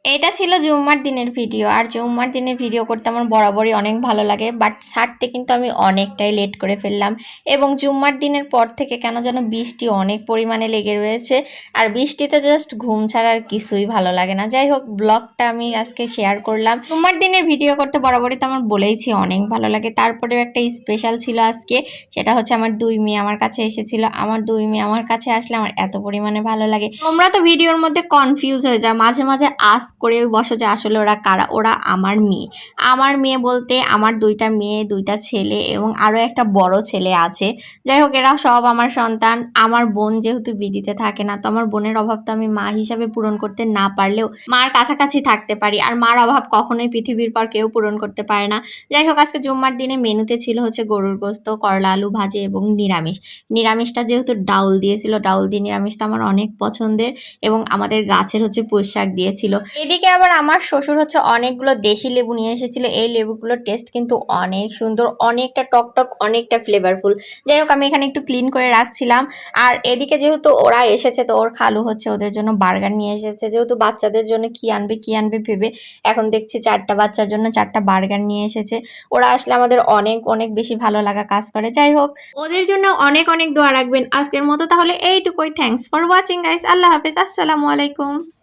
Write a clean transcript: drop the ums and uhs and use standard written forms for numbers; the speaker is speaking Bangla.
এটা ছিল জুম্মার দিনের ভিডিও। আর জুম্মার দিনের ভিডিও করতে আমার বরাবরই অনেক ভালো লাগে, বাট ছাড়তে কিন্তু আমি অনেকটাই লেট করে ফেললাম। এবং জুম্মার দিনের পর থেকে কেন যেন বৃষ্টি অনেক পরিমাণে লেগে রয়েছে, আর বৃষ্টিতে জাস্ট ঘুম ছাড়া আর কিছুই ভালো লাগে না। যাই হোক, ব্লগটা আমি আজকে শেয়ার করলাম। জুম্মার দিনের ভিডিও করতে বরাবরই তো আমার বলেইছি অনেক ভালো লাগে, তারপরেও একটা স্পেশাল ছিল আজকে। সেটা হচ্ছে আমার দুই মেয়ে আমার কাছে এসেছিল। আমার দুই মেয়ে আমার কাছে আসলে আমার এত পরিমাণে ভালো লাগে। তোমরা তো ভিডিওর মধ্যে কনফিউজ হয়ে যাও, মাঝে মাঝে আস্ক করে বসো যে আসলে ওরা কারা। ওরা আমার মেয়ে। আমার মেয়ে বলতে আমার দুইটা মেয়ে, দুইটা ছেলে এবং আরও একটা বড় ছেলে আছে। যাই হোক, এরা সব আমার সন্তান। আমার বোন যেহেতু বিদিতে থাকে না, তো আমার বোনের অভাব তো আমি মা হিসাবে পূরণ করতে না পারলেও মার কাছাকাছি থাকতে পারি, আর মার অভাব কখনোই পৃথিবীর পর কেউ পূরণ করতে পারে না। যাই হোক, আজকে জুম্মার দিনে মেনুতে ছিল হচ্ছে গরুর গোস্ত, করলা আলু ভাজি এবং নিরামিষ। নিরামিষটা যেহেতু ডাউল দিয়েছিল, ডাউল দিয়ে নিরামিষটা আমার অনেক পছন্দের। এবং আমাদের গাছের হচ্ছে পুঁই শাক দিয়েছিল। এদিকে আবার আমার শ্বশুর হচ্ছে অনেকগুলো দেশি লেবু নিয়ে এসেছিল। এই লেবুগুলোর টেস্ট কিন্তু অনেক সুন্দর, অনেকটা টক টক, অনেকটা ফ্লেভারফুল। যাই হোক, আমি এখানে একটু ক্লিন করে রাখছিলাম। আর এদিকে যেহেতু ওরা এসেছে, তো ওর খালু হচ্ছে ওদের জন্য বার্গার নিয়ে এসেছে। যেহেতু বাচ্চাদের জন্য কি আনবে ভেবে এখন দেখছি চারটা বাচ্চার জন্য চারটা বার্গার নিয়ে এসেছে। ওরা আসলে আমাদের অনেক অনেক বেশি ভালো লাগা কাজ করে। যাই হোক, ওদের জন্য অনেক অনেক দোয়া রাখবেন। আজকের মতো তাহলে এইটুকুই। Thanks for watching guys. আল্লাহ হাফেজ, আসসালামু আলাইকুম।